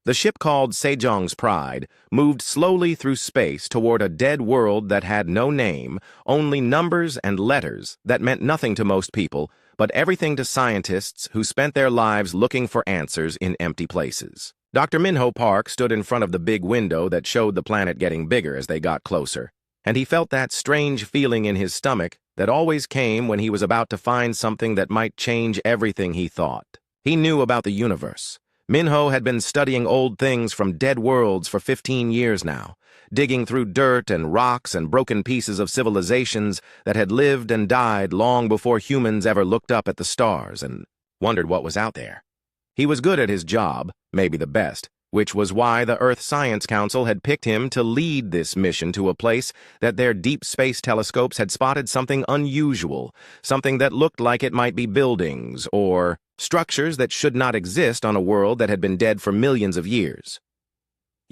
The ship called Sejong's Pride moved slowly through space toward a dead world that had no name, only numbers and letters that meant nothing to most people, but everything to scientists who spent their lives looking for answers in empty places. Dr. Minho Park stood in front of the big window that showed the planet getting bigger as they got closer, and he felt that strange feeling in his stomach that always came when he was about to find something that might change everything he thought. He knew about the universe. Minho had been studying old things from dead worlds for 15 years now, digging through dirt and rocks and broken pieces of civilizations that had lived and died long before humans ever looked up at the stars and wondered what was out there. He was good at his job, maybe the best, which was why the Earth Science Council had picked him to lead this mission to a place that their deep space telescopes had spotted something unusual, something that looked like it might be buildings or structures that should not exist on a world that had been dead for millions of years.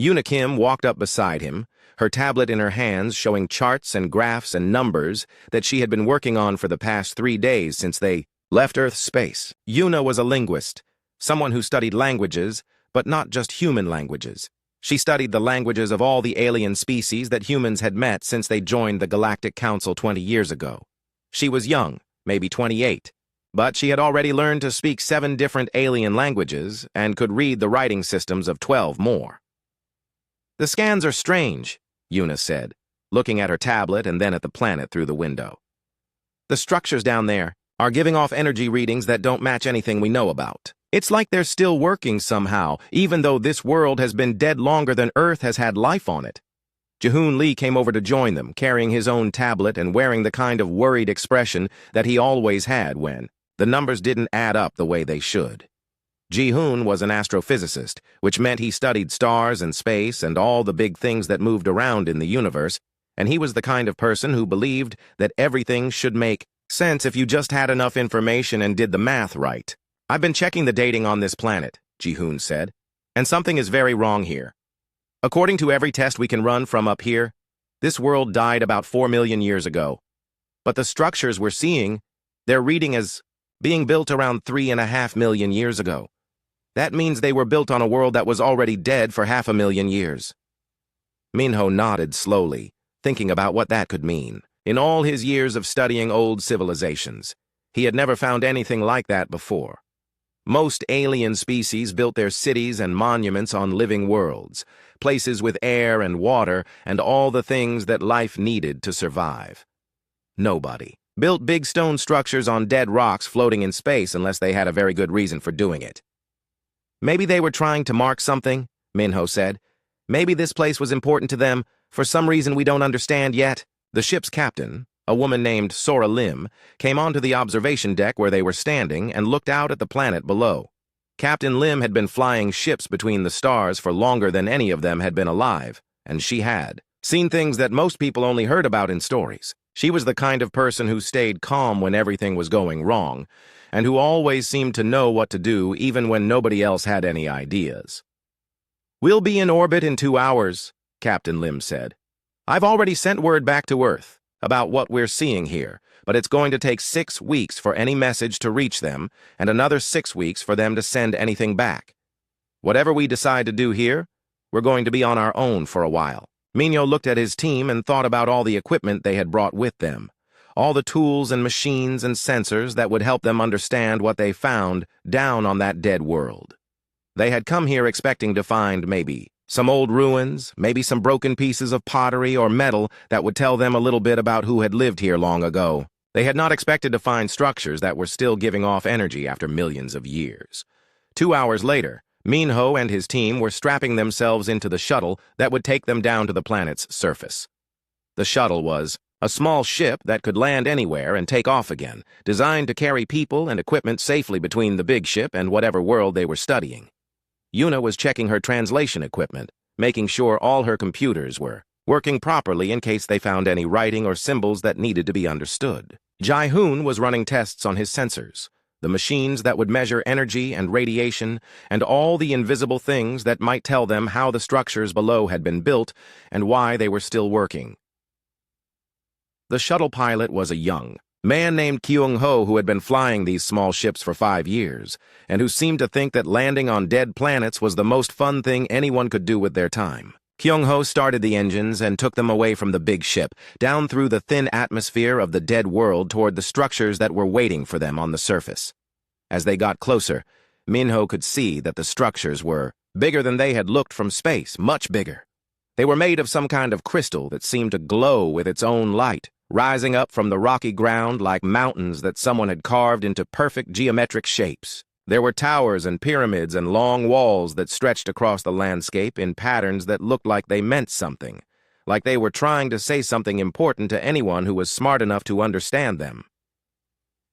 Yuna Kim walked up beside him, her tablet in her hands showing charts and graphs and numbers that she had been working on for the past 3 days since they left Earth's space. Yuna was a linguist, someone who studied languages, but not just human languages. She studied the languages of all the alien species that humans had met since they joined the Galactic Council 20 years ago. She was young, maybe 28, but she had already learned to speak 7 different alien languages and could read the writing systems of 12 more. "The scans are strange," Yuna said, looking at her tablet and then at the planet through the window. "The structures down there are giving off energy readings that don't match anything we know about. It's like they're still working somehow, even though this world has been dead longer than Earth has had life on it." Jahoon Lee came over to join them, carrying his own tablet and wearing the kind of worried expression that he always had when the numbers didn't add up the way they should. Ji-hoon was an astrophysicist, which meant he studied stars and space and all the big things that moved around in the universe, and he was the kind of person who believed that everything should make sense if you just had enough information and did the math right. "I've been checking the dating on this planet," Ji-hoon said, "and something is very wrong here. According to every test we can run from up here, this world died about 4 million years ago. But the structures we're seeing, they're reading as being built around 3.5 million years ago. That means they were built on a world that was already dead for 500,000 years." Minho nodded slowly, thinking about what that could mean. In all his years of studying old civilizations, he had never found anything like that before. Most alien species built their cities and monuments on living worlds, places with air and water and all the things that life needed to survive. Nobody built big stone structures on dead rocks floating in space unless they had a very good reason for doing it. "Maybe they were trying to mark something," Minho said. "Maybe this place was important to them for some reason we don't understand yet." The ship's captain, a woman named Sora Lim, came onto the observation deck where they were standing and looked out at the planet below. Captain Lim had been flying ships between the stars for longer than any of them had been alive, and she had seen things that most people only heard about in stories. She was the kind of person who stayed calm when everything was going wrong, and who always seemed to know what to do even when nobody else had any ideas. "We'll be in orbit in 2 hours, Captain Lim said. "I've already sent word back to Earth about what we're seeing here, but it's going to take 6 weeks for any message to reach them, and another 6 weeks for them to send anything back. Whatever we decide to do here, we're going to be on our own for a while." Minho looked at his team and thought about all the equipment they had brought with them, all the tools and machines and sensors that would help them understand what they found down on that dead world. They had come here expecting to find maybe some old ruins, maybe some broken pieces of pottery or metal that would tell them a little bit about who had lived here long ago. They had not expected to find structures that were still giving off energy after millions of years. 2 hours later, Minho and his team were strapping themselves into the shuttle that would take them down to the planet's surface. The shuttle was a small ship that could land anywhere and take off again, designed to carry people and equipment safely between the big ship and whatever world they were studying. Yuna was checking her translation equipment, making sure all her computers were working properly in case they found any writing or symbols that needed to be understood. Ji-hoon was running tests on his sensors, the machines that would measure energy and radiation and all the invisible things that might tell them how the structures below had been built and why they were still working. The shuttle pilot was a young, Man named Kyung-ho, who had been flying these small ships for 5 years, and who seemed to think that landing on dead planets was the most fun thing anyone could do with their time. Kyung-ho started the engines and took them away from the big ship, down through the thin atmosphere of the dead world toward the structures that were waiting for them on the surface. As they got closer, Minho could see that the structures were bigger than they had looked from space, much bigger. They were made of some kind of crystal that seemed to glow with its own light, rising up from the rocky ground like mountains that someone had carved into perfect geometric shapes. There were towers and pyramids and long walls that stretched across the landscape in patterns that looked like they meant something, like they were trying to say something important to anyone who was smart enough to understand them.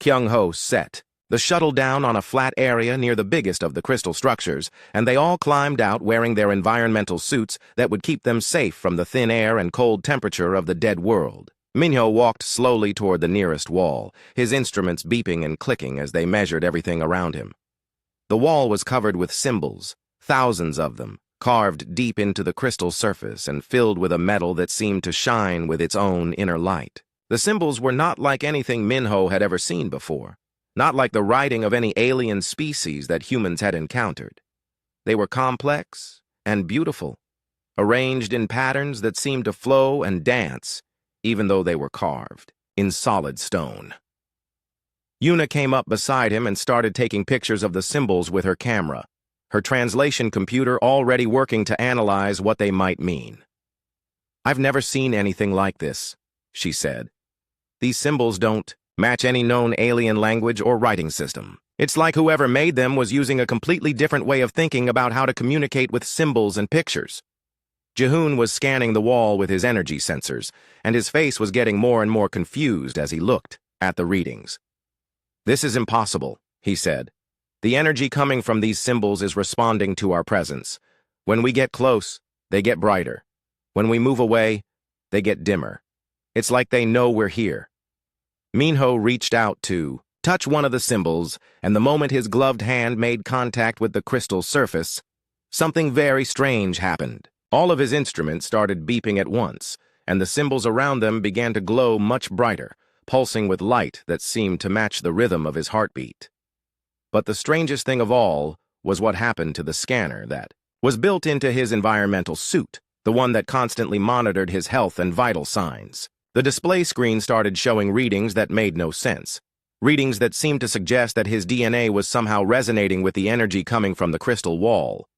Kyung-ho set the shuttle down on a flat area near the biggest of the crystal structures, and they all climbed out wearing their environmental suits that would keep them safe from the thin air and cold temperature of the dead world. Minho walked slowly toward the nearest wall, his instruments beeping and clicking as they measured everything around him. The wall was covered with symbols, thousands of them, carved deep into the crystal surface and filled with a metal that seemed to shine with its own inner light. The symbols were not like anything Minho had ever seen before, not like the writing of any alien species that humans had encountered. They were complex and beautiful, arranged in patterns that seemed to flow and dance, even though they were carved in solid stone. Yuna came up beside him and started taking pictures of the symbols with her camera, her translation computer already working to analyze what they might mean. "I've never seen anything like this," she said. "These symbols don't match any known alien language or writing system. It's like whoever made them was using a completely different way of thinking about how to communicate with symbols and pictures." Jihoon was scanning the wall with his energy sensors, and his face was getting more and more confused as he looked at the readings. "This is impossible," he said. "The energy coming from these symbols is responding to our presence. When we get close, they get brighter. When we move away, they get dimmer. It's like they know we're here." Minho reached out to touch one of the symbols, and the moment his gloved hand made contact with the crystal surface, something very strange happened. All of his instruments started beeping at once, and the symbols around them began to glow much brighter, pulsing with light that seemed to match the rhythm of his heartbeat. But the strangest thing of all was what happened to the scanner that was built into his environmental suit, the one that constantly monitored his health and vital signs. The display screen started showing readings that made no sense, readings that seemed to suggest that his DNA was somehow resonating with the energy coming from the crystal wall.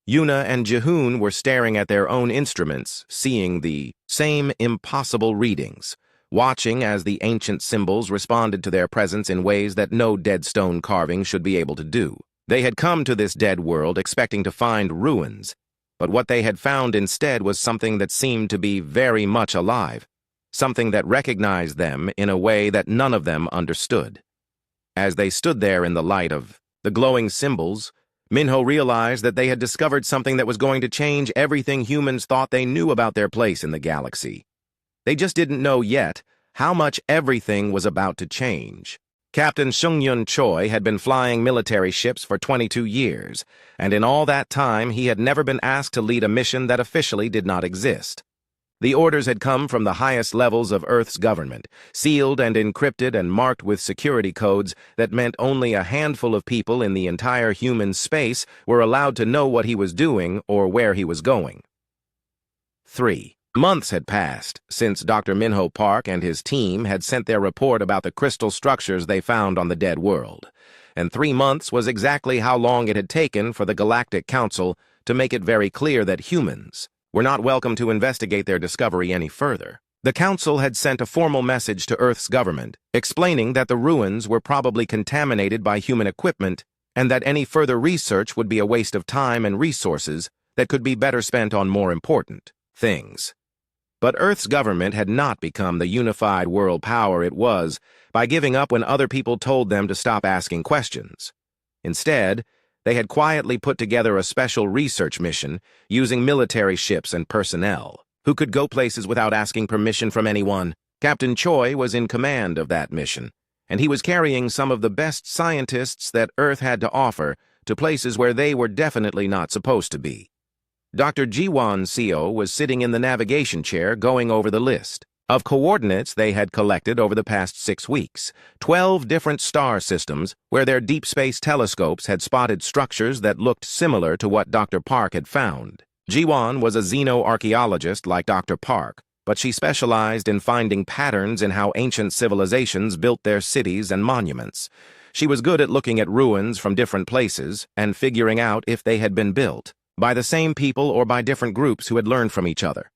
Yuna and Jihoon were staring at their own instruments, seeing the same impossible readings, watching as the ancient symbols responded to their presence in ways that no dead stone carving should be able to do. They had come to this dead world expecting to find ruins, but what they had found instead was something that seemed to be very much alive, something that recognized them in a way that none of them understood. As they stood there in the light of the glowing symbols, Minho realized that they had discovered something that was going to change everything humans thought they knew about their place in the galaxy. They just didn't know yet how much everything was about to change. Captain Seung-Yun Choi had been flying military ships for 22 years, and in all that time he had never been asked to lead a mission that officially did not exist. The orders had come from the highest levels of Earth's government, sealed and encrypted and marked with security codes that meant only a handful of people in the entire human space were allowed to know what he was doing or where he was going. 3 months had passed since Dr. Minho Park and his team had sent their report about the crystal structures they found on the dead world, and 3 months was exactly how long it had taken for the Galactic Council to make it very clear that humans were not welcome to investigate their discovery any further. The Council had sent a formal message to Earth's government, explaining that the ruins were probably contaminated by human equipment and that any further research would be a waste of time and resources that could be better spent on more important things. But Earth's government had not become the unified world power it was by giving up when other people told them to stop asking questions. Instead, they had quietly put together a special research mission using military ships and personnel, who could go places without asking permission from anyone. Captain Choi was in command of that mission, and he was carrying some of the best scientists that Earth had to offer to places where they were definitely not supposed to be. Dr. Jiwon Seo was sitting in the navigation chair going over the list. of coordinates they had collected over the past 6 weeks, 12 different star systems where their deep space telescopes had spotted structures that looked similar to what Dr. Park had found. Jiwan was a xenoarchaeologist like Dr. Park, but she specialized in finding patterns in how ancient civilizations built their cities and monuments. She was good at looking at ruins from different places and figuring out if they had been built by the same people or by different groups who had learned from each other.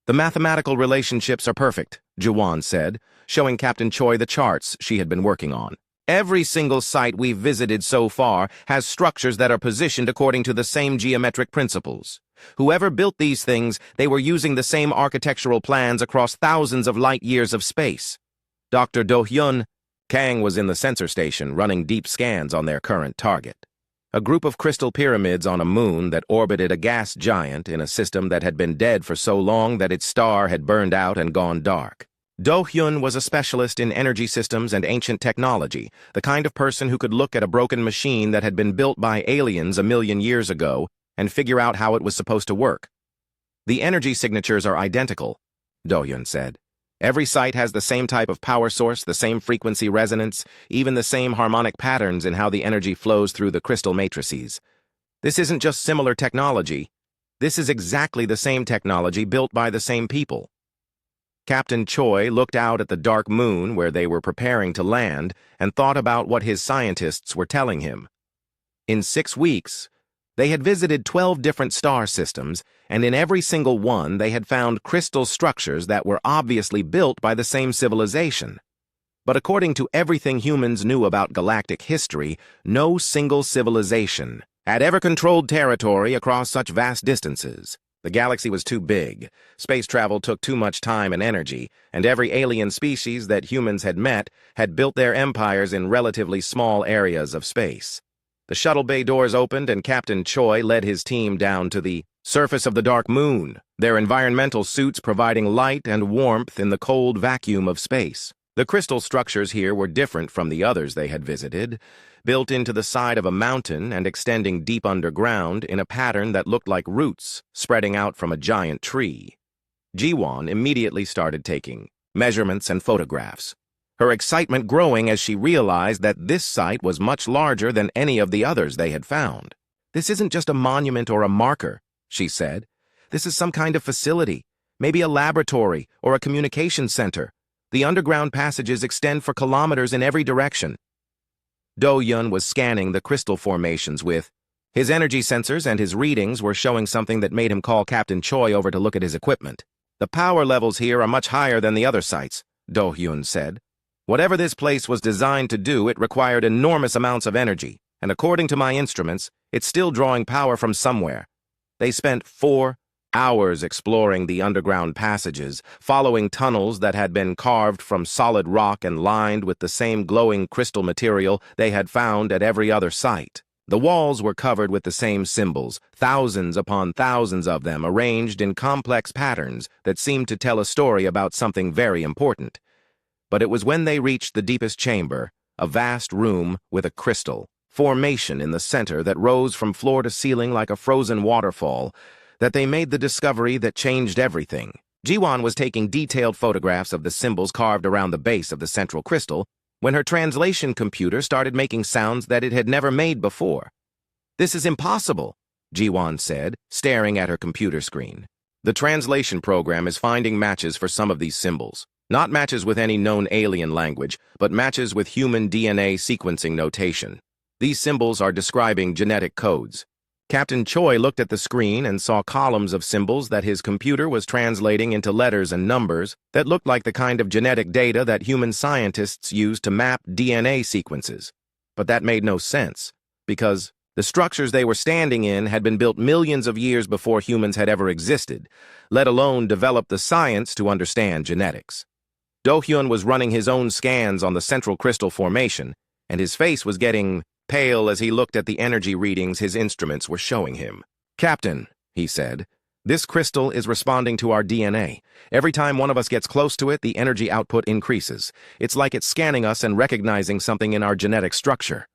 "The mathematical relationships are perfect," Jiwan said, showing Captain Choi the charts she had been working on. "Every single site we've visited so far has structures that are positioned according to the same geometric principles. Whoever built these things, they were using the same architectural plans across thousands of light years of space." Dr. Do-hyun Kang was in the sensor station running deep scans on their current target. A group of crystal pyramids on a moon that orbited a gas giant in a system that had been dead for so long that its star had burned out and gone dark. Do-hyun was a specialist in energy systems and ancient technology, the kind of person who could look at a broken machine that had been built by aliens a million years ago and figure out how it was supposed to work. "The energy signatures are identical," Do-hyun said. "Every site has the same type of power source, the same frequency resonance, even the same harmonic patterns in how the energy flows through the crystal matrices. This isn't just similar technology. This is exactly the same technology built by the same people." Captain Choi looked out at the dark moon where they were preparing to land and thought about what his scientists were telling him. In 6 weeks, they had visited 12 different star systems, and in every single one they had found crystal structures that were obviously built by the same civilization. But according to everything humans knew about galactic history, no single civilization had ever controlled territory across such vast distances. The galaxy was too big, space travel took too much time and energy, and every alien species that humans had met had built their empires in relatively small areas of space. The shuttle bay doors opened and Captain Choi led his team down to the surface of the dark moon, their environmental suits providing light and warmth in the cold vacuum of space. The crystal structures here were different from the others they had visited, built into the side of a mountain and extending deep underground in a pattern that looked like roots spreading out from a giant tree. Jiwan immediately started taking measurements and photographs, her excitement growing as she realized that this site was much larger than any of the others they had found. "This isn't just a monument or a marker," she said. "This is some kind of facility, maybe a laboratory or a communication center. The underground passages extend for kilometers in every direction." Do-hyun was scanning the crystal formations with his energy sensors, and his readings were showing something that made him call Captain Choi over to look at his equipment. "The power levels here are much higher than the other sites," Do-hyun said. "Whatever this place was designed to do, it required enormous amounts of energy, and according to my instruments, it's still drawing power from somewhere." They spent 4 hours exploring the underground passages, following tunnels that had been carved from solid rock and lined with the same glowing crystal material they had found at every other site. The walls were covered with the same symbols, thousands upon thousands of them arranged in complex patterns that seemed to tell a story about something very important. But it was when they reached the deepest chamber, a vast room with a crystal formation in the center that rose from floor to ceiling like a frozen waterfall, that they made the discovery that changed everything. Jiwan was taking detailed photographs of the symbols carved around the base of the central crystal when her translation computer started making sounds that it had never made before. "This is impossible," Jiwan said, staring at her computer screen. "The translation program is finding matches for some of these symbols. Not matches with any known alien language, but matches with human DNA sequencing notation. These symbols are describing genetic codes." Captain Choi looked at the screen and saw columns of symbols that his computer was translating into letters and numbers that looked like the kind of genetic data that human scientists use to map DNA sequences. But that made no sense, because the structures they were standing in had been built millions of years before humans had ever existed, let alone develop the science to understand genetics. Do-hyun was running his own scans on the central crystal formation, and his face was getting pale as he looked at the energy readings his instruments were showing him. "Captain," he said, "this crystal is responding to our DNA. Every time one of us gets close to it, the energy output increases. It's like it's scanning us and recognizing something in our genetic structure."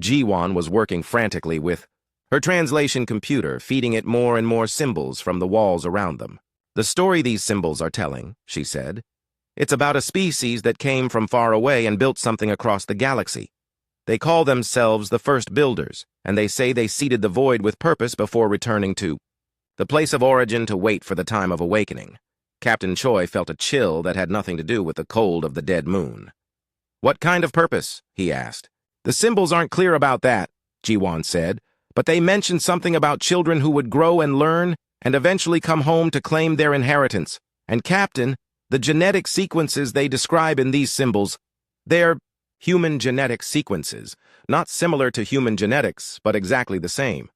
Jiwan was working frantically with her translation computer, feeding it more and more symbols from the walls around them. "The story these symbols are telling," she said. "It's about a species that came from far away and built something across the galaxy. They call themselves the first builders, and they say they seeded the void with purpose before returning to the place of origin to wait for the time of awakening." Captain Choi felt a chill that had nothing to do with the cold of the dead moon. "What kind of purpose?" he asked. "The symbols aren't clear about that," Ji-won said, "but they mentioned something about children who would grow and learn and eventually come home to claim their inheritance. And Captain, the genetic sequences they describe in these symbols, they're human genetic sequences, not similar to human genetics, but exactly the same."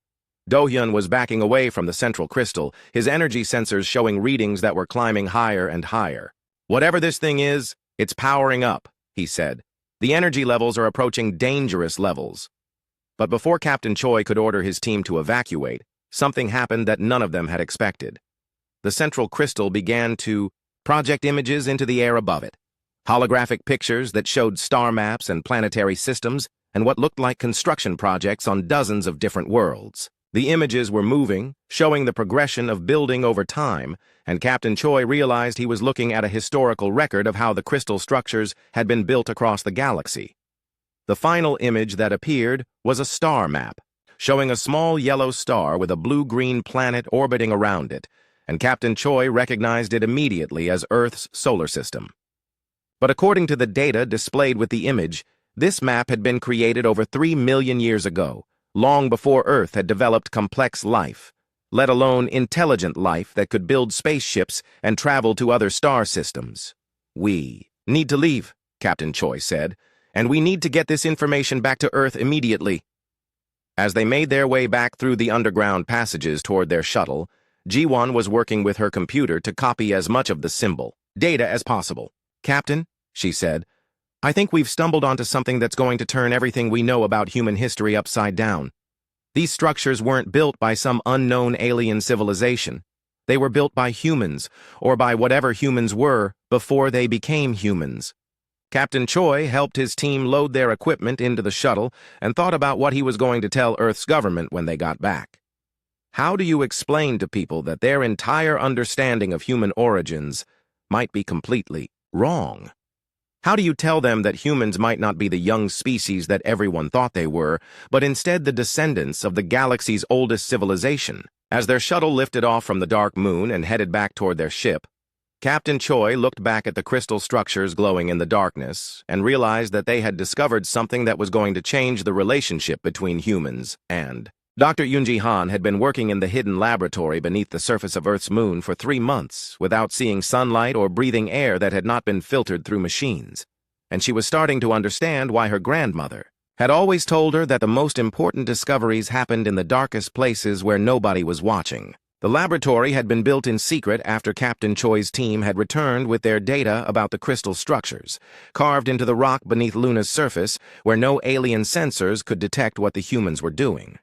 Do-hyun was backing away from the central crystal, his energy sensors showing readings that were climbing higher and higher. "Whatever this thing is, it's powering up," he said. "The energy levels are approaching dangerous levels." But before Captain Choi could order his team to evacuate, something happened that none of them had expected. The central crystal began to project images into the air above it. Holographic pictures that showed star maps and planetary systems and what looked like construction projects on dozens of different worlds. The images were moving, showing the progression of building over time, and Captain Choi realized he was looking at a historical record of how the crystal structures had been built across the galaxy. The final image that appeared was a star map, showing a small yellow star with a blue-green planet orbiting around it, and Captain Choi recognized it immediately as Earth's solar system. But according to the data displayed with the image, this map had been created over 3 million years ago, long before Earth had developed complex life, let alone intelligent life that could build spaceships and travel to other star systems. "We need to leave," Captain Choi said, "and we need to get this information back to Earth immediately." As they made their way back through the underground passages toward their shuttle, Ji-won was working with her computer to copy as much of the symbol data as possible. "Captain," she said, "I think we've stumbled onto something that's going to turn everything we know about human history upside down. These structures weren't built by some unknown alien civilization. They were built by humans, or by whatever humans were before they became humans." Captain Choi helped his team load their equipment into the shuttle and thought about what he was going to tell Earth's government when they got back. How do you explain to people that their entire understanding of human origins might be completely wrong? How do you tell them that humans might not be the young species that everyone thought they were, but instead the descendants of the galaxy's oldest civilization? As their shuttle lifted off from the dark moon and headed back toward their ship, Captain Choi looked back at the crystal structures glowing in the darkness and realized that they had discovered something that was going to change the relationship between humans and Dr. Yoonji Han had been working in the hidden laboratory beneath the surface of Earth's moon for 3 months without seeing sunlight or breathing air that had not been filtered through machines, and she was starting to understand why her grandmother had always told her that the most important discoveries happened in the darkest places where nobody was watching. The laboratory had been built in secret after Captain Choi's team had returned with their data about the crystal structures, carved into the rock beneath Luna's surface where no alien sensors could detect what the humans were doing.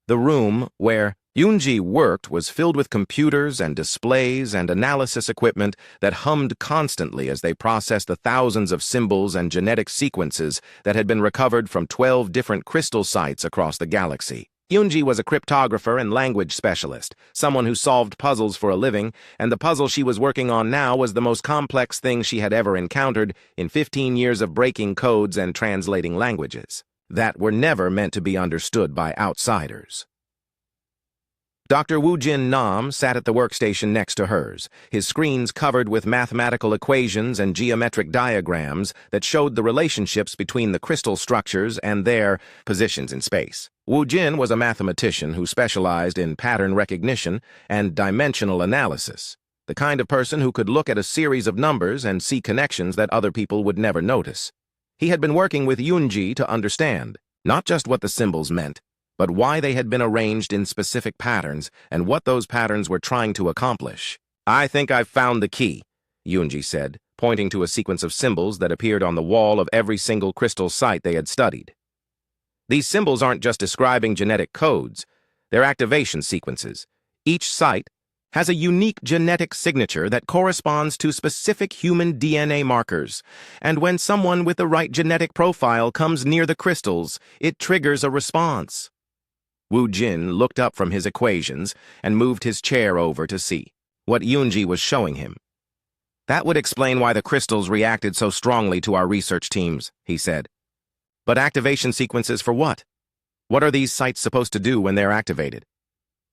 The room where Yoonji worked was filled with computers and displays and analysis equipment that hummed constantly as they processed the thousands of symbols and genetic sequences that had been recovered from 12 different crystal sites across the galaxy. Yoonji was a cryptographer and language specialist, someone who solved puzzles for a living, and the puzzle she was working on now was the most complex thing she had ever encountered in 15 years of breaking codes and translating languages that were never meant to be understood by outsiders. Dr. Woo-jin Nam sat at the workstation next to hers, his screens covered with mathematical equations and geometric diagrams that showed the relationships between the crystal structures and their positions in space. Woo-jin was a mathematician who specialized in pattern recognition and dimensional analysis, the kind of person who could look at a series of numbers and see connections that other people would never notice. He had been working with Yoonji to understand not just what the symbols meant, but why they had been arranged in specific patterns and what those patterns were trying to accomplish. "I think I've found the key," Yoonji said, pointing to a sequence of symbols that appeared on the wall of every single crystal site they had studied. "These symbols aren't just describing genetic codes, they're activation sequences. Each site has a unique genetic signature that corresponds to specific human DNA markers, and when someone with the right genetic profile comes near the crystals, it triggers a response." Woo Jin looked up from his equations and moved his chair over to see. what Yunji was showing him. That would explain why the crystals reacted so strongly to our research teams, he said. But activation sequences for what? What are these sites supposed to do when they're activated?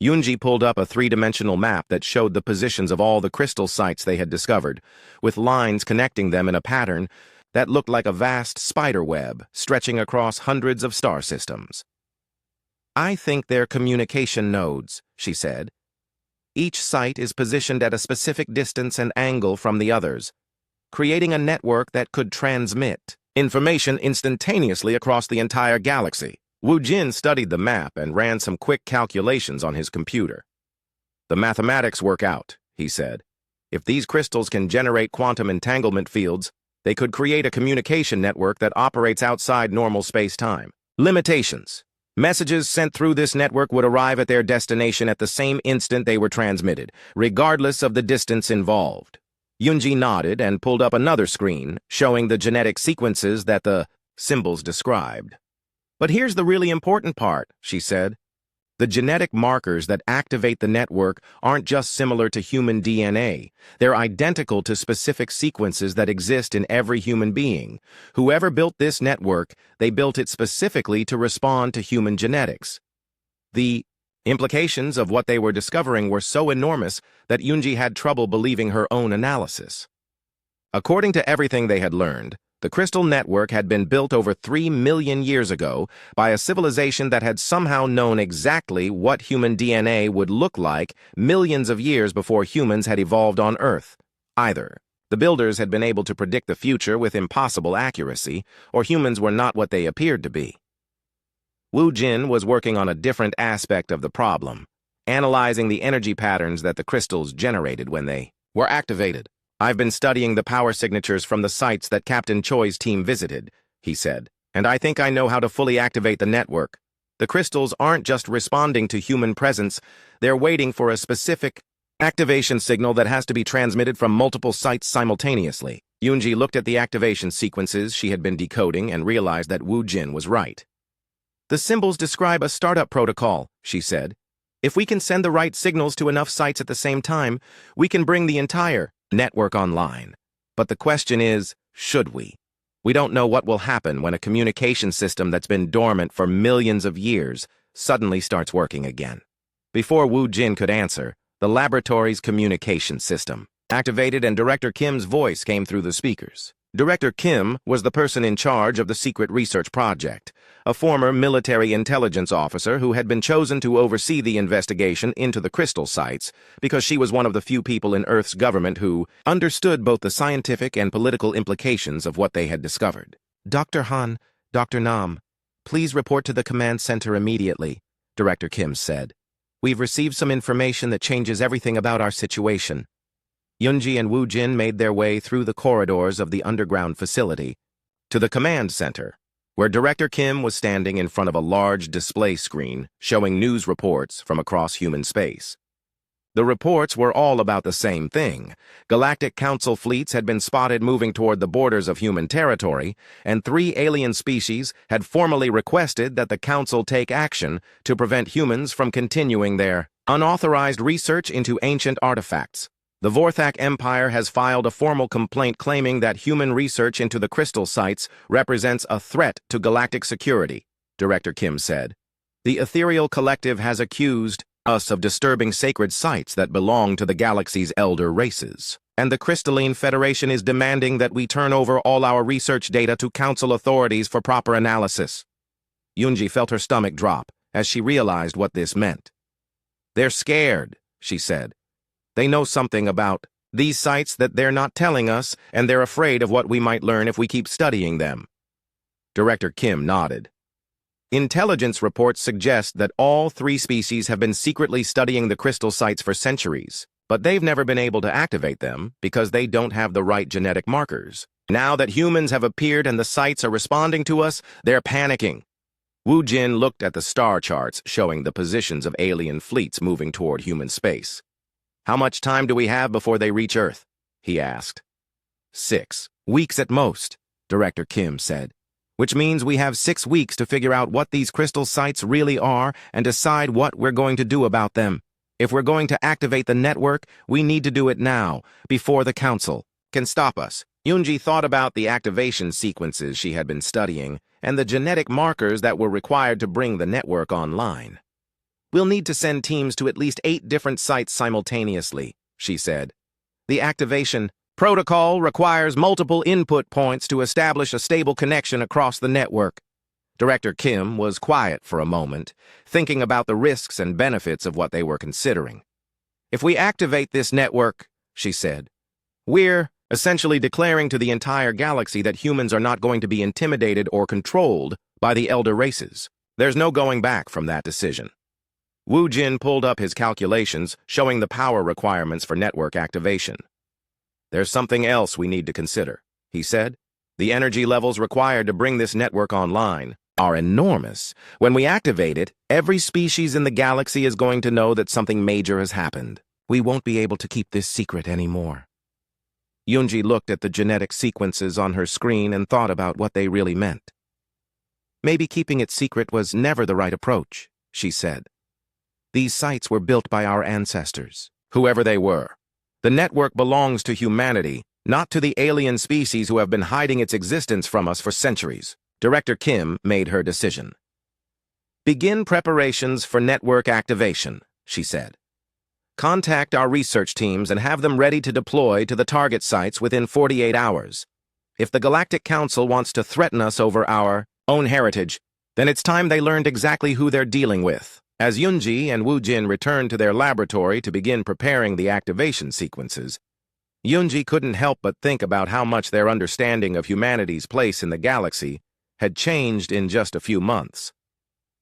Yunji pulled up a three-dimensional map that showed the positions of all the crystal sites they had discovered, with lines connecting them in a pattern that looked like a vast spider web stretching across hundreds of star systems. I think they're communication nodes, she said. Each site is positioned at a specific distance and angle from the others, creating a network that could transmit information instantaneously across the entire galaxy. Wu Jin studied the map and ran some quick calculations on his computer. The mathematics work out, he said. If these crystals can generate quantum entanglement fields, they could create a communication network that operates outside normal space-time. Limitations. Messages sent through this network would arrive at their destination at the same instant they were transmitted, regardless of the distance involved. Yunji nodded and pulled up another screen, showing the genetic sequences that the symbols described. But here's the really important part, she said. The genetic markers that activate the network aren't just similar to human DNA. They're identical to specific sequences that exist in every human being. Whoever built this network, they built it specifically to respond to human genetics. The implications of what they were discovering were so enormous that Yunji had trouble believing her own analysis. According to everything they had learned, the crystal network had been built over 3 million years ago by a civilization that had somehow known exactly what human DNA would look like millions of years before humans had evolved on Earth. Either the builders had been able to predict the future with impossible accuracy, or humans were not what they appeared to be. Wu Jin was working on a different aspect of the problem, analyzing the energy patterns that the crystals generated when they were activated. I've been studying the power signatures from the sites that Captain Choi's team visited, he said, and I think I know how to fully activate the network. The crystals aren't just responding to human presence, they're waiting for a specific activation signal that has to be transmitted from multiple sites simultaneously. Yunji looked at the activation sequences she had been decoding and realized that Wu Jin was right. The symbols describe a startup protocol, she said. If we can send the right signals to enough sites at the same time, we can bring the entire network online. But the question is, should we? We don't know what will happen when a communication system that's been dormant for millions of years suddenly starts working again. Before Wu Jin could answer, the laboratory's communication system activated and Director Kim's voice came through the speakers. Director Kim was the person in charge of the secret research project, a former military intelligence officer who had been chosen to oversee the investigation into the crystal sites because she was one of the few people in Earth's government who understood both the scientific and political implications of what they had discovered. Dr. Han, Dr. Nam, please report to the command center immediately, Director Kim said. We've received some information that changes everything about our situation. Yunji and Wu Jin made their way through the corridors of the underground facility to the command center, where Director Kim was standing in front of a large display screen showing news reports from across human space. The reports were all about the same thing. Galactic Council fleets had been spotted moving toward the borders of human territory, and 3 alien species had formally requested that the Council take action to prevent humans from continuing their unauthorized research into ancient artifacts. The Vorthak Empire has filed a formal complaint claiming that human research into the crystal sites represents a threat to galactic security, Director Kim said. The Ethereal Collective has accused us of disturbing sacred sites that belong to the galaxy's elder races, and the Crystalline Federation is demanding that we turn over all our research data to Council authorities for proper analysis. Yunji felt her stomach drop as she realized what this meant. They're scared, she said. They know something about these sites that they're not telling us, and they're afraid of what we might learn if we keep studying them. Director Kim nodded. Intelligence reports suggest that all 3 species have been secretly studying the crystal sites for centuries, but they've never been able to activate them because they don't have the right genetic markers. Now that humans have appeared and the sites are responding to us, they're panicking. Wu Jin looked at the star charts showing the positions of alien fleets moving toward human space. How much time do we have before they reach Earth? He asked. 6 weeks at most, Director Kim said, which means we have 6 weeks to figure out what these crystal sites really are and decide what we're going to do about them. If we're going to activate the network, we need to do it now, before the Council can stop us. Yunji thought about the activation sequences she had been studying and the genetic markers that were required to bring the network online. We'll need to send teams to at least 8 different sites simultaneously, she said. The activation protocol requires multiple input points to establish a stable connection across the network. Director Kim was quiet for a moment, thinking about the risks and benefits of what they were considering. If we activate this network, she said, we're essentially declaring to the entire galaxy that humans are not going to be intimidated or controlled by the elder races. There's no going back from that decision. Wu Jin pulled up his calculations, showing the power requirements for network activation. There's something else we need to consider, he said. The energy levels required to bring this network online are enormous. When we activate it, every species in the galaxy is going to know that something major has happened. We won't be able to keep this secret anymore. Yunji looked at the genetic sequences on her screen and thought about what they really meant. Maybe keeping it secret was never the right approach, she said. These sites were built by our ancestors, whoever they were. The network belongs to humanity, not to the alien species who have been hiding its existence from us for centuries. Director Kim made her decision. Begin preparations for network activation, she said. Contact our research teams and have them ready to deploy to the target sites within 48 hours. If the Galactic Council wants to threaten us over our own heritage, then it's time they learned exactly who they're dealing with. As Yunji and Wu Jin returned to their laboratory to begin preparing the activation sequences, Yunji couldn't help but think about how much their understanding of humanity's place in the galaxy had changed in just a few months.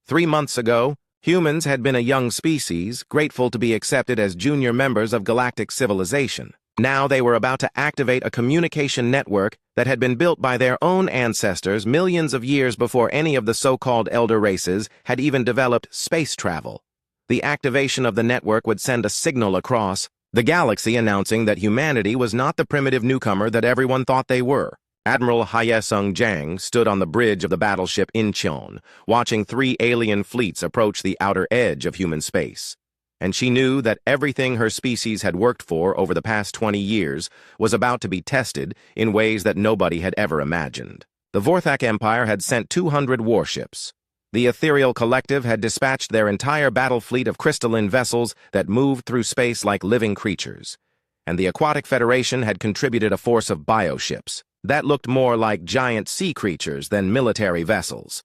3 months ago, humans had been a young species, grateful to be accepted as junior members of galactic civilization. Now they were about to activate a communication network that had been built by their own ancestors millions of years before any of the so-called elder races had even developed space travel. The activation of the network would send a signal across the galaxy announcing that humanity was not the primitive newcomer that everyone thought they were. Admiral Hyesung Jang stood on the bridge of the battleship Incheon, watching 3 alien fleets approach the outer edge of human space. And she knew that everything her species had worked for over the past 20 years was about to be tested in ways that nobody had ever imagined. The Vorthak Empire had sent 200 warships. The Ethereal Collective had dispatched their entire battle fleet of crystalline vessels that moved through space like living creatures. And the Aquatic Federation had contributed a force of bioships that looked more like giant sea creatures than military vessels.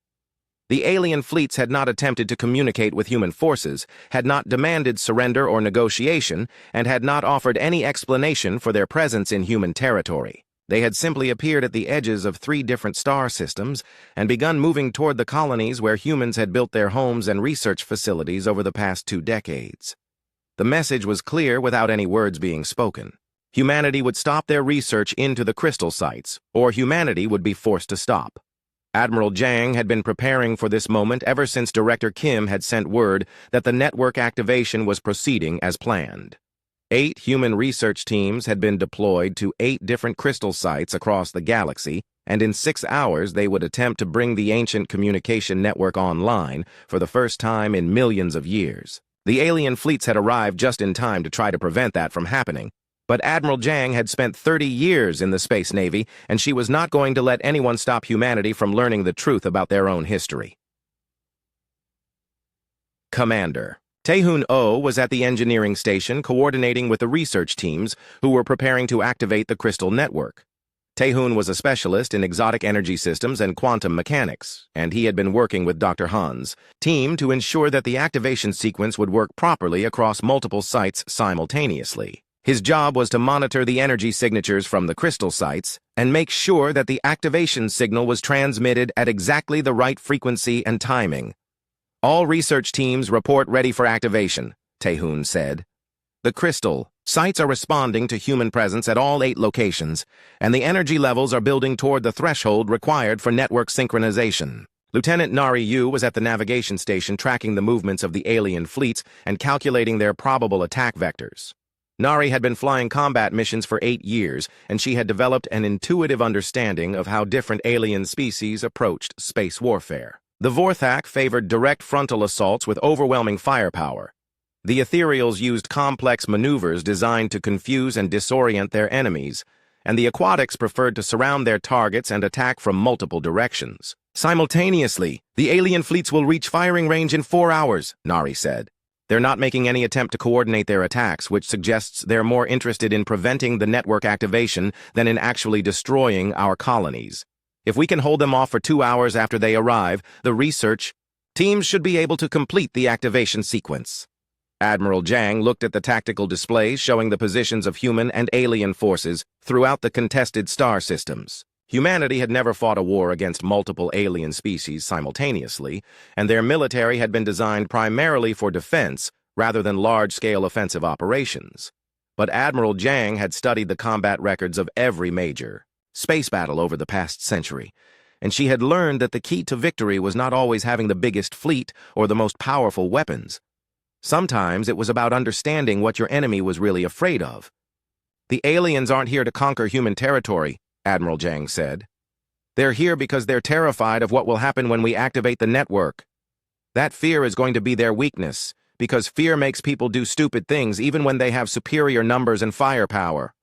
The alien fleets had not attempted to communicate with human forces, had not demanded surrender or negotiation, and had not offered any explanation for their presence in human territory. They had simply appeared at the edges of 3 different star systems and begun moving toward the colonies where humans had built their homes and research facilities over the past 2 decades. The message was clear without any words being spoken. Humanity would stop their research into the crystal sites, or humanity would be forced to stop. Admiral Jang had been preparing for this moment ever since Director Kim had sent word that the network activation was proceeding as planned. 8 human research teams had been deployed to 8 different crystal sites across the galaxy, and in 6 hours they would attempt to bring the ancient communication network online for the first time in millions of years. The alien fleets had arrived just in time to try to prevent that from happening, but Admiral Jang had spent 30 years in the Space Navy, and she was not going to let anyone stop humanity from learning the truth about their own history. Commander Taehoon Oh was at the engineering station coordinating with the research teams who were preparing to activate the crystal network. Taehoon was a specialist in exotic energy systems and quantum mechanics, and he had been working with Dr. Han's team to ensure that the activation sequence would work properly across multiple sites simultaneously. His job was to monitor the energy signatures from the crystal sites and make sure that the activation signal was transmitted at exactly the right frequency and timing. All research teams report ready for activation, Taehoon said. The crystal sites are responding to human presence at all 8 locations, and the energy levels are building toward the threshold required for network synchronization. Lieutenant Nari Yu was at the navigation station tracking the movements of the alien fleets and calculating their probable attack vectors. Nari had been flying combat missions for 8 years, and she had developed an intuitive understanding of how different alien species approached space warfare. The Vorthak favored direct frontal assaults with overwhelming firepower, The ethereals used complex maneuvers designed to confuse and disorient their enemies, and the aquatics preferred to surround their targets and attack from multiple directions. Simultaneously, the alien fleets will reach firing range in 4 hours, Nari said. They're not making any attempt to coordinate their attacks, which suggests they're more interested in preventing the network activation than in actually destroying our colonies. If we can hold them off for 2 hours after they arrive, the research teams should be able to complete the activation sequence. Admiral Jang looked at the tactical displays showing the positions of human and alien forces throughout the contested star systems. Humanity had never fought a war against multiple alien species simultaneously, and their military had been designed primarily for defense rather than large-scale offensive operations. But Admiral Jang had studied the combat records of every major space battle over the past century, and she had learned that the key to victory was not always having the biggest fleet or the most powerful weapons. Sometimes it was about understanding what your enemy was really afraid of. The aliens aren't here to conquer human territory, Admiral Jang said. They're here because they're terrified of what will happen when we activate the network. That fear is going to be their weakness, because fear makes people do stupid things even when they have superior numbers and firepower.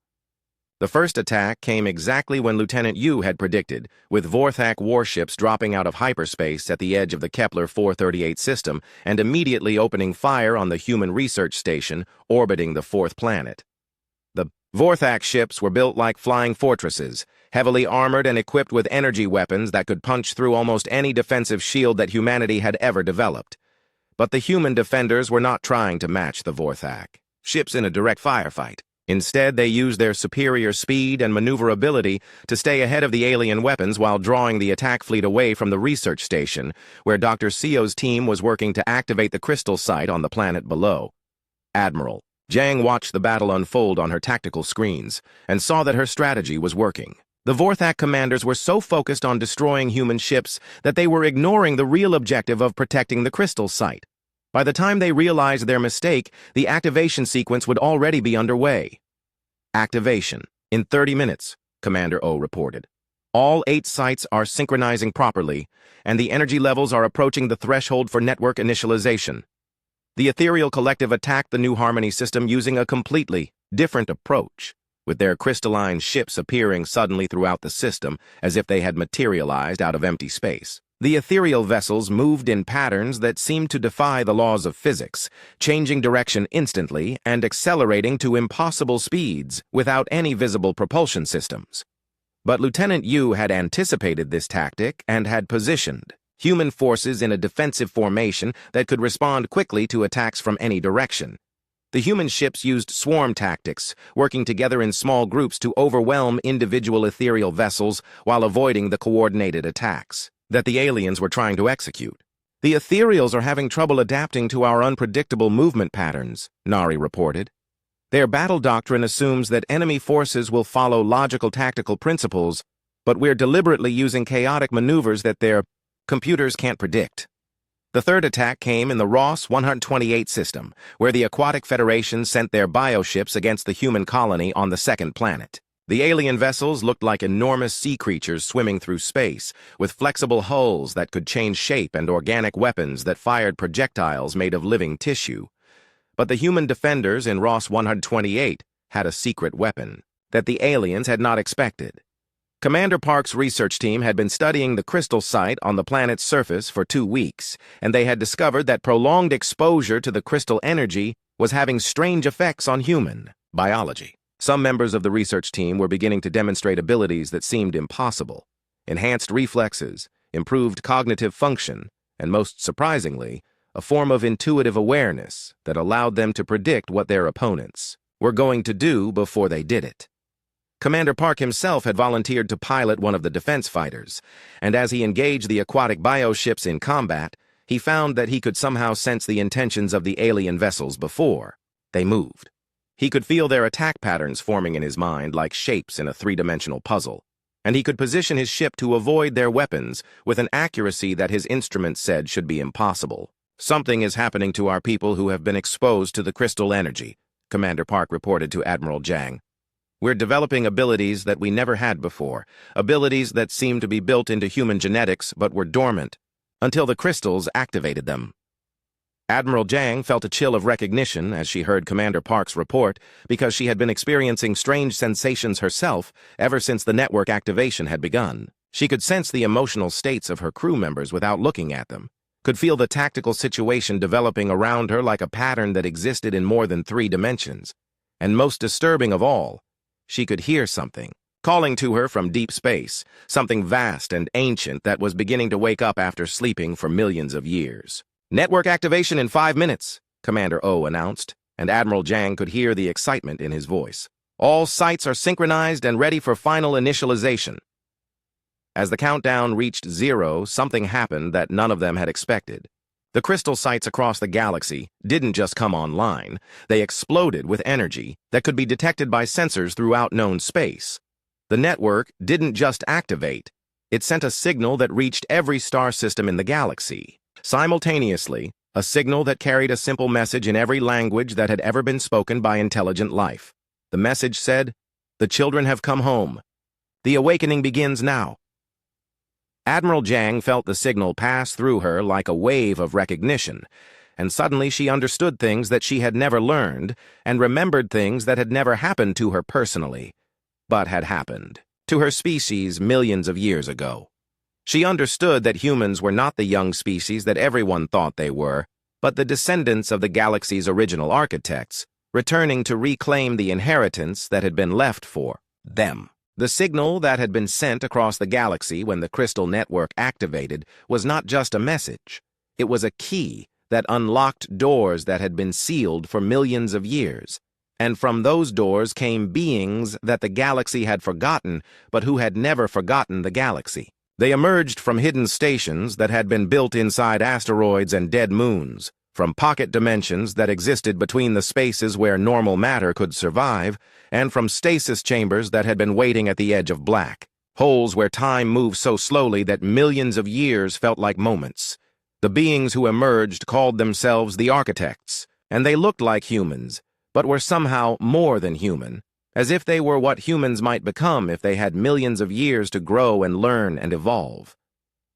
The first attack came exactly when Lieutenant Yu had predicted, with Vorthak warships dropping out of hyperspace at the edge of the Kepler 438 system and immediately opening fire on the human research station orbiting the fourth planet. The Vorthak ships were built like flying fortresses, heavily armored and equipped with energy weapons that could punch through almost any defensive shield that humanity had ever developed. But the human defenders were not trying to match the Vorthak ships in a direct firefight. Instead, they used their superior speed and maneuverability to stay ahead of the alien weapons while drawing the attack fleet away from the research station, where Dr. Seo's team was working to activate the crystal site on the planet below. Admiral Jang watched the battle unfold on her tactical screens and saw that her strategy was working. The Vorthak commanders were so focused on destroying human ships that they were ignoring the real objective of protecting the crystal site. By the time they realized their mistake, the activation sequence would already be underway. Activation. In 30 minutes, Commander O reported. All 8 sites are synchronizing properly, and the energy levels are approaching the threshold for network initialization. The Ethereal Collective attacked the New Harmony system using a completely different approach, with their crystalline ships appearing suddenly throughout the system as if they had materialized out of empty space. The ethereal vessels moved in patterns that seemed to defy the laws of physics, changing direction instantly and accelerating to impossible speeds without any visible propulsion systems. But Lieutenant Yu had anticipated this tactic and had positioned human forces in a defensive formation that could respond quickly to attacks from any direction. The human ships used swarm tactics, working together in small groups to overwhelm individual ethereal vessels while avoiding the coordinated attacks that the aliens were trying to execute. The ethereals are having trouble adapting to our unpredictable movement patterns, Nari reported. Their battle doctrine assumes that enemy forces will follow logical tactical principles, but we're deliberately using chaotic maneuvers that their computers can't predict. The third attack came in the Ross 128 system, where the Aquatic Federation sent their bioships against the human colony on the second planet. The alien vessels looked like enormous sea creatures swimming through space, with flexible hulls that could change shape and organic weapons that fired projectiles made of living tissue. But the human defenders in Ross 128 had a secret weapon that the aliens had not expected. Commander Park's research team had been studying the crystal site on the planet's surface for 2 weeks, and they had discovered that prolonged exposure to the crystal energy was having strange effects on human biology. Some members of the research team were beginning to demonstrate abilities that seemed impossible: enhanced reflexes, improved cognitive function, and most surprisingly, a form of intuitive awareness that allowed them to predict what their opponents were going to do before they did it. Commander Park himself had volunteered to pilot one of the defense fighters, and as he engaged the aquatic bioships in combat, he found that he could somehow sense the intentions of the alien vessels before they moved. He could feel their attack patterns forming in his mind like shapes in a 3-dimensional puzzle, and he could position his ship to avoid their weapons with an accuracy that his instruments said should be impossible. "Something is happening to our people who have been exposed to the crystal energy," Commander Park reported to Admiral Jang. "We're developing abilities that we never had before, abilities that seem to be built into human genetics but were dormant until the crystals activated them." Admiral Jang felt a chill of recognition as she heard Commander Park's report because she had been experiencing strange sensations herself ever since the network activation had begun. She could sense the emotional states of her crew members without looking at them, could feel the tactical situation developing around her like a pattern that existed in more than 3 dimensions. And most disturbing of all, she could hear something calling to her from deep space, something vast and ancient that was beginning to wake up after sleeping for millions of years. "Network activation in 5 minutes, Commander O announced, and Admiral Jang could hear the excitement in his voice. All sites are synchronized and ready for final initialization. As the countdown reached 0, something happened that none of them had expected. The crystal sites across the galaxy didn't just come online, they exploded with energy that could be detected by sensors throughout known space. The network didn't just activate, it sent a signal that reached every star system in the galaxy. Simultaneously, a signal that carried a simple message in every language that had ever been spoken by intelligent life. The message said, "The children have come home. The awakening begins now." Admiral Jang felt the signal pass through her like a wave of recognition, and suddenly she understood things that she had never learned and remembered things that had never happened to her personally, but had happened to her species millions of years ago. She understood that humans were not the young species that everyone thought they were, but the descendants of the galaxy's original architects, returning to reclaim the inheritance that had been left for them. The signal that had been sent across the galaxy when the crystal network activated was not just a message. It was a key that unlocked doors that had been sealed for millions of years. And from those doors came beings that the galaxy had forgotten, but who had never forgotten the galaxy. They emerged from hidden stations that had been built inside asteroids and dead moons, from pocket dimensions that existed between the spaces where normal matter could survive, and from stasis chambers that had been waiting at the edge of black, holes where time moved so slowly that millions of years felt like moments. The beings who emerged called themselves the architects, and they looked like humans, but were somehow more than human, as if they were what humans might become if they had millions of years to grow and learn and evolve.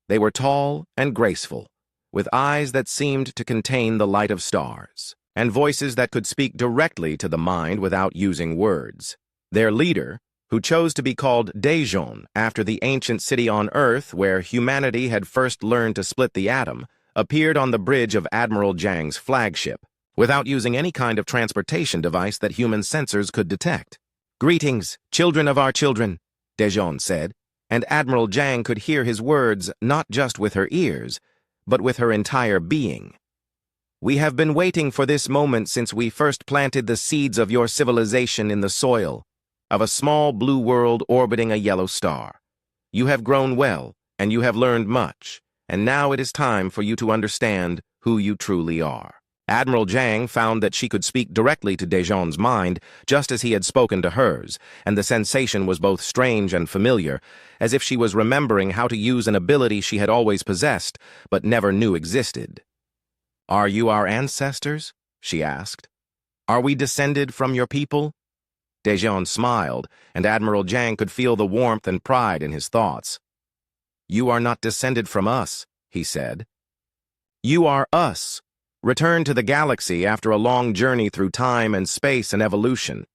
They were tall and graceful, with eyes that seemed to contain the light of stars, and voices that could speak directly to the mind without using words. Their leader, who chose to be called Daejeon after the ancient city on Earth where humanity had first learned to split the atom, appeared on the bridge of Admiral Jang's flagship, without using any kind of transportation device that human sensors could detect. "Greetings, children of our children," Daejeon said, and Admiral Jang could hear his words not just with her ears, but with her entire being. "We have been waiting for this moment since we first planted the seeds of your civilization in the soil of a small blue world orbiting a yellow star. You have grown well, and you have learned much, and now it is time for you to understand who you truly are." Admiral Jang found that she could speak directly to Daejeon's mind, just as he had spoken to hers, and the sensation was both strange and familiar, as if she was remembering how to use an ability she had always possessed, but never knew existed. "Are you our ancestors?" she asked. "Are we descended from your people?" Daejeon smiled, and Admiral Jang could feel the warmth and pride in his thoughts. "You are not descended from us," he said. "You are us, returned to the galaxy after a long journey through time and space and evolution.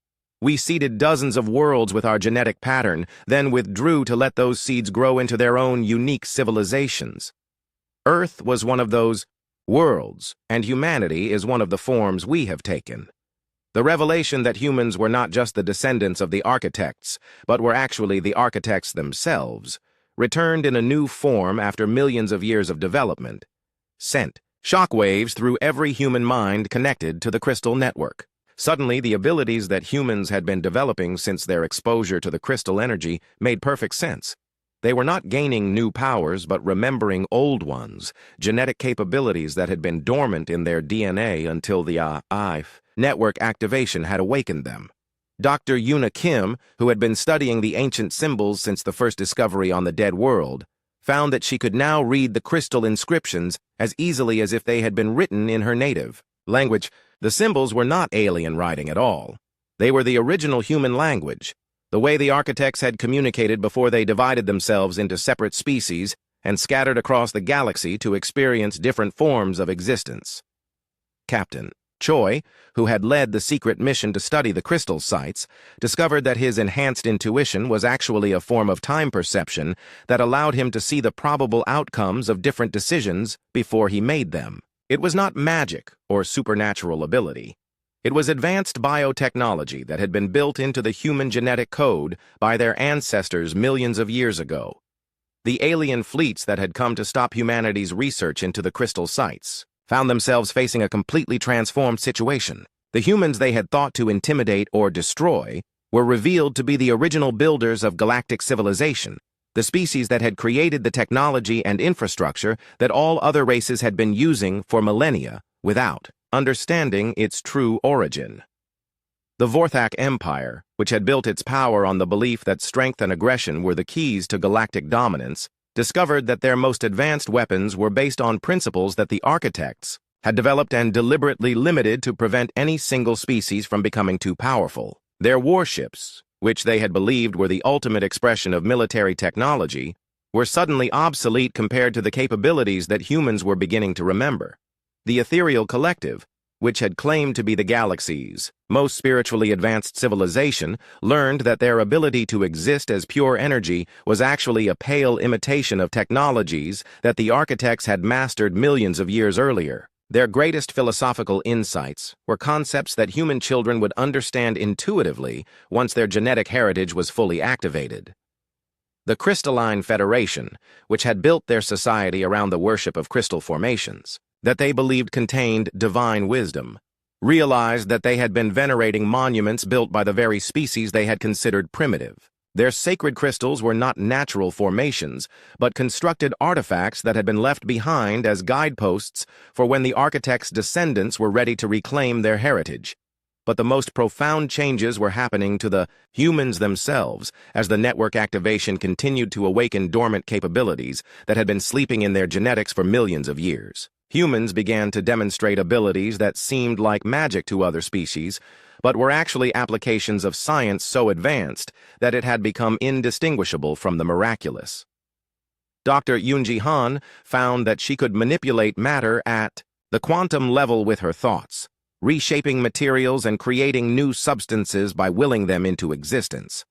We seeded dozens of worlds with our genetic pattern, then withdrew to let those seeds grow into their own unique civilizations. Earth was one of those worlds, and humanity is one of the forms we have taken. The revelation that humans were not just the descendants of the architects, but were actually the architects themselves, returned in a new form after millions of years of development, sent shockwaves through every human mind connected to the crystal network. Suddenly, the abilities that humans had been developing since their exposure to the crystal energy made perfect sense. They were not gaining new powers, but remembering old ones, genetic capabilities that had been dormant in their DNA until the network activation had awakened them. Dr. Yuna Kim, who had been studying the ancient symbols since the first discovery on the dead world, found that she could now read the crystal inscriptions as easily as if they had been written in her native language. The symbols were not alien writing at all. They were the original human language, the way the architects had communicated before they divided themselves into separate species and scattered across the galaxy to experience different forms of existence. Captain Choi, who had led the secret mission to study the crystal sites, discovered that his enhanced intuition was actually a form of time perception that allowed him to see the probable outcomes of different decisions before he made them. It was not magic or supernatural ability. It was advanced biotechnology that had been built into the human genetic code by their ancestors millions of years ago. The alien fleets that had come to stop humanity's research into the crystal sites found themselves facing a completely transformed situation. The humans they had thought to intimidate or destroy were revealed to be the original builders of galactic civilization, the species that had created the technology and infrastructure that all other races had been using for millennia without understanding its true origin. The Vorthak Empire, which had built its power on the belief that strength and aggression were the keys to galactic dominance, discovered that their most advanced weapons were based on principles that the architects had developed and deliberately limited to prevent any single species from becoming too powerful. Their warships, which they had believed were the ultimate expression of military technology, were suddenly obsolete compared to the capabilities that humans were beginning to remember. The ethereal collective, which had claimed to be the galaxy's most spiritually advanced civilization, learned that their ability to exist as pure energy was actually a pale imitation of technologies that the architects had mastered millions of years earlier. Their greatest philosophical insights were concepts that human children would understand intuitively once their genetic heritage was fully activated. The Crystalline Federation, which had built their society around the worship of crystal formations, that they believed contained divine wisdom, realized that they had been venerating monuments built by the very species they had considered primitive. Their sacred crystals were not natural formations, but constructed artifacts that had been left behind as guideposts for when the architects' descendants were ready to reclaim their heritage. But the most profound changes were happening to the humans themselves as the network activation continued to awaken dormant capabilities that had been sleeping in their genetics for millions of years. Humans began to demonstrate abilities that seemed like magic to other species, but were actually applications of science so advanced that it had become indistinguishable from the miraculous. Dr. Yoonji Han found that she could manipulate matter at the quantum level with her thoughts, reshaping materials and creating new substances by willing them into existence.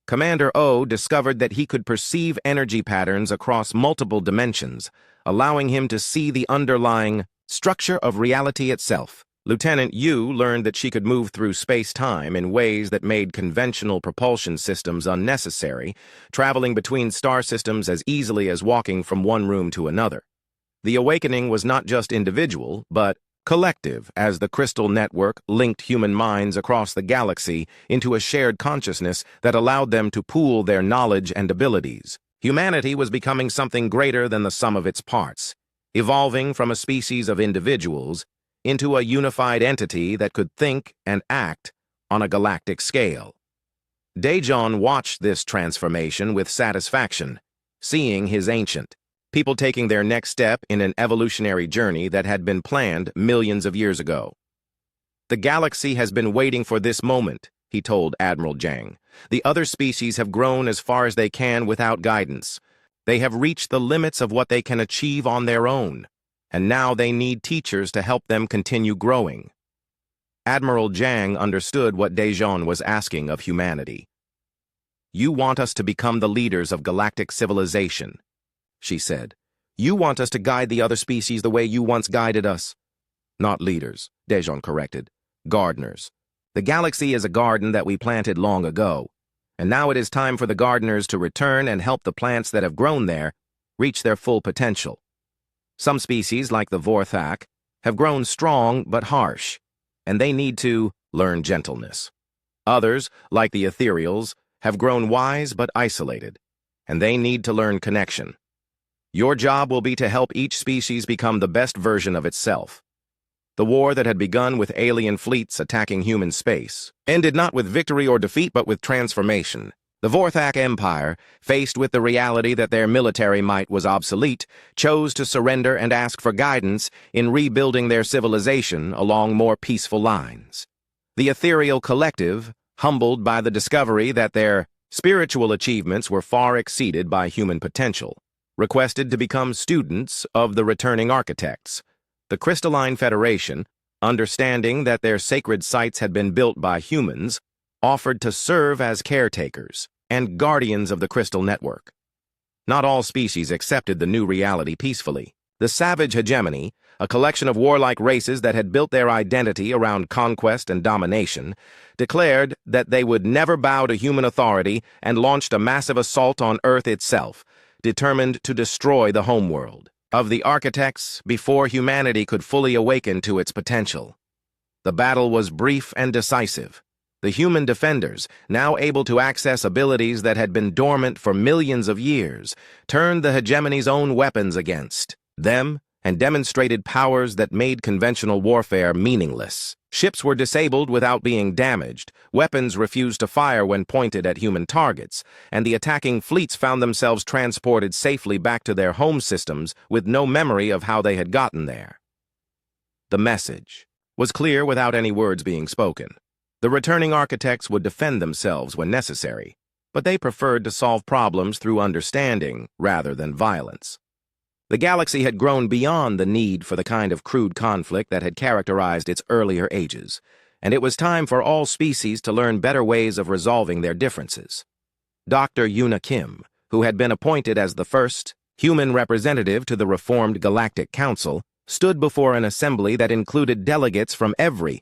Commander O discovered that he could perceive energy patterns across multiple dimensions, allowing him to see the underlying structure of reality itself. Lieutenant Yu learned that she could move through space-time in ways that made conventional propulsion systems unnecessary, traveling between star systems as easily as walking from one room to another. The awakening was not just individual, but collective, as the crystal network linked human minds across the galaxy into a shared consciousness that allowed them to pool their knowledge and abilities. Humanity was becoming something greater than the sum of its parts, evolving from a species of individuals into a unified entity that could think and act on a galactic scale. Daejeon watched this transformation with satisfaction, seeing his ancient people taking their next step in an evolutionary journey that had been planned millions of years ago. "The galaxy has been waiting for this moment," he told Admiral Jang. "The other species have grown as far as they can without guidance. They have reached the limits of what they can achieve on their own, and now they need teachers to help them continue growing." Admiral Jang understood what Daejeon was asking of humanity. "You want us to become the leaders of galactic civilization," she said. "You want us to guide the other species the way you once guided us." "Not leaders," Daejeon corrected. "Gardeners. The galaxy is a garden that we planted long ago, and now it is time for the gardeners to return and help the plants that have grown there reach their full potential. Some species, like the Vorthak, have grown strong but harsh, and they need to learn gentleness. Others, like the ethereals, have grown wise but isolated, and they need to learn connection. Your job will be to help each species become the best version of itself." The war that had begun with alien fleets attacking human space ended not with victory or defeat, but with transformation. The Vorthak Empire, faced with the reality that their military might was obsolete, chose to surrender and ask for guidance in rebuilding their civilization along more peaceful lines. The ethereal collective, humbled by the discovery that their spiritual achievements were far exceeded by human potential, requested to become students of the returning architects. The Crystalline Federation, understanding that their sacred sites had been built by humans, offered to serve as caretakers and guardians of the crystal network. Not all species accepted the new reality peacefully. The savage hegemony, a collection of warlike races that had built their identity around conquest and domination, declared that they would never bow to human authority and launched a massive assault on Earth itself, determined to destroy the homeworld of the architects before humanity could fully awaken to its potential. The battle was brief and decisive. The human defenders, now able to access abilities that had been dormant for millions of years, turned the hegemony's own weapons against them and demonstrated powers that made conventional warfare meaningless. Ships were disabled without being damaged, weapons refused to fire when pointed at human targets, and the attacking fleets found themselves transported safely back to their home systems with no memory of how they had gotten there. The message was clear without any words being spoken. The returning architects would defend themselves when necessary, but they preferred to solve problems through understanding rather than violence. The galaxy had grown beyond the need for the kind of crude conflict that had characterized its earlier ages, and it was time for all species to learn better ways of resolving their differences. Dr. Yuna Kim, who had been appointed as the first human representative to the reformed Galactic Council, stood before an assembly that included delegates from every